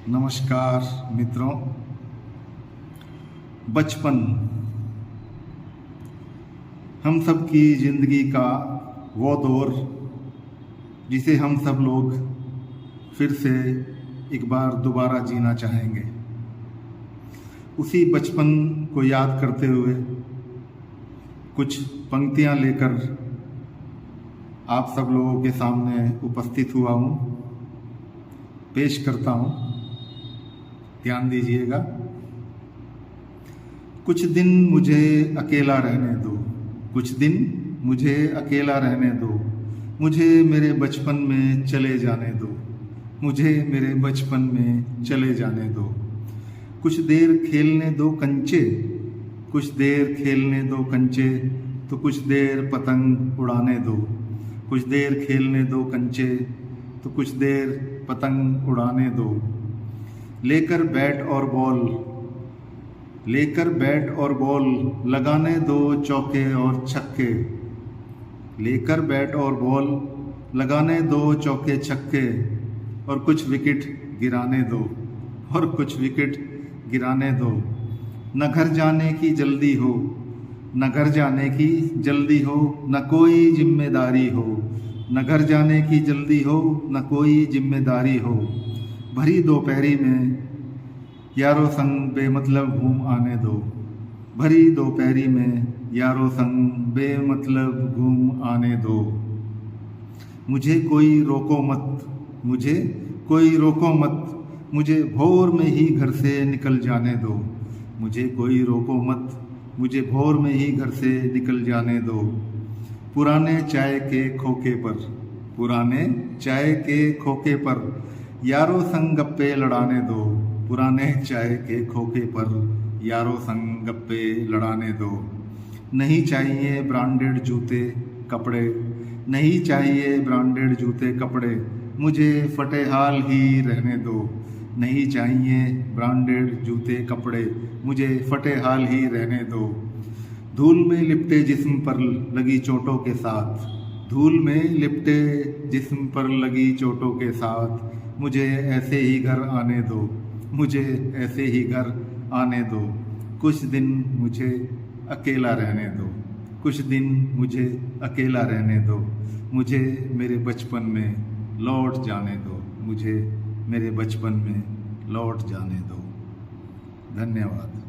नमस्कार मित्रों। बचपन हम सब की ज़िंदगी का वो दौर जिसे हम सब लोग फिर से एक बार दोबारा जीना चाहेंगे। उसी बचपन को याद करते हुए कुछ पंक्तियां लेकर आप सब लोगों के सामने उपस्थित हुआ हूँ, पेश करता हूँ। ध्यान दीजिएगा। कुछ दिन मुझे अकेला रहने दो, कुछ दिन मुझे अकेला रहने दो, मुझे मेरे बचपन में चले जाने दो, मुझे मेरे बचपन में चले जाने दो। कुछ देर खेलने दो कंचे, कुछ देर खेलने दो कंचे, तो कुछ देर पतंग उड़ाने दो। कुछ देर खेलने दो कंचे, तो कुछ देर पतंग उड़ाने दो। लेकर बैट और बॉल, लेकर बैट और बॉल, लगाने दो चौके और छक्के। लेकर बैट और बॉल, लगाने दो चौके छक्के, और कुछ विकेट गिराने दो, और कुछ विकेट गिराने दो। न घर जाने की जल्दी हो, न घर जाने की जल्दी हो, न कोई जिम्मेदारी हो। न घर जाने की जल्दी हो, न कोई जिम्मेदारी हो। भरी दोपहरी में यारों संग बेमतलब घूम आने दो। भरी दोपहरी में यारों संग बेमतलब घूम आने दो। मुझे कोई रोको मत, मुझे कोई रोको मत, मुझे भोर में ही घर से निकल जाने दो। मुझे कोई रोको मत, मुझे भोर में ही घर से निकल जाने दो। पुराने चाय के खोखे पर, पुराने चाय के खोखे पर, यारों संग गप्पे लड़ाने दो। पुराने चाय के खोखे पर, यारों संग गप्पे लड़ाने दो। नहीं चाहिए ब्रांडेड जूते कपड़े, नहीं चाहिए ब्रांडेड जूते कपड़े, मुझे फटे हाल ही रहने दो। नहीं चाहिए ब्रांडेड जूते कपड़े, मुझे फटे हाल ही रहने दो। धूल में लिपटे जिस्म पर लगी चोटों के साथ, धूल में लिपटे जिस्म पर लगी चोटों के साथ, मुझे ऐसे ही घर आने दो, मुझे ऐसे ही घर आने दो। कुछ दिन मुझे अकेला रहने दो, कुछ दिन मुझे अकेला रहने दो। मुझे मेरे बचपन में लौट जाने दो, मुझे मेरे बचपन में लौट जाने दो। धन्यवाद।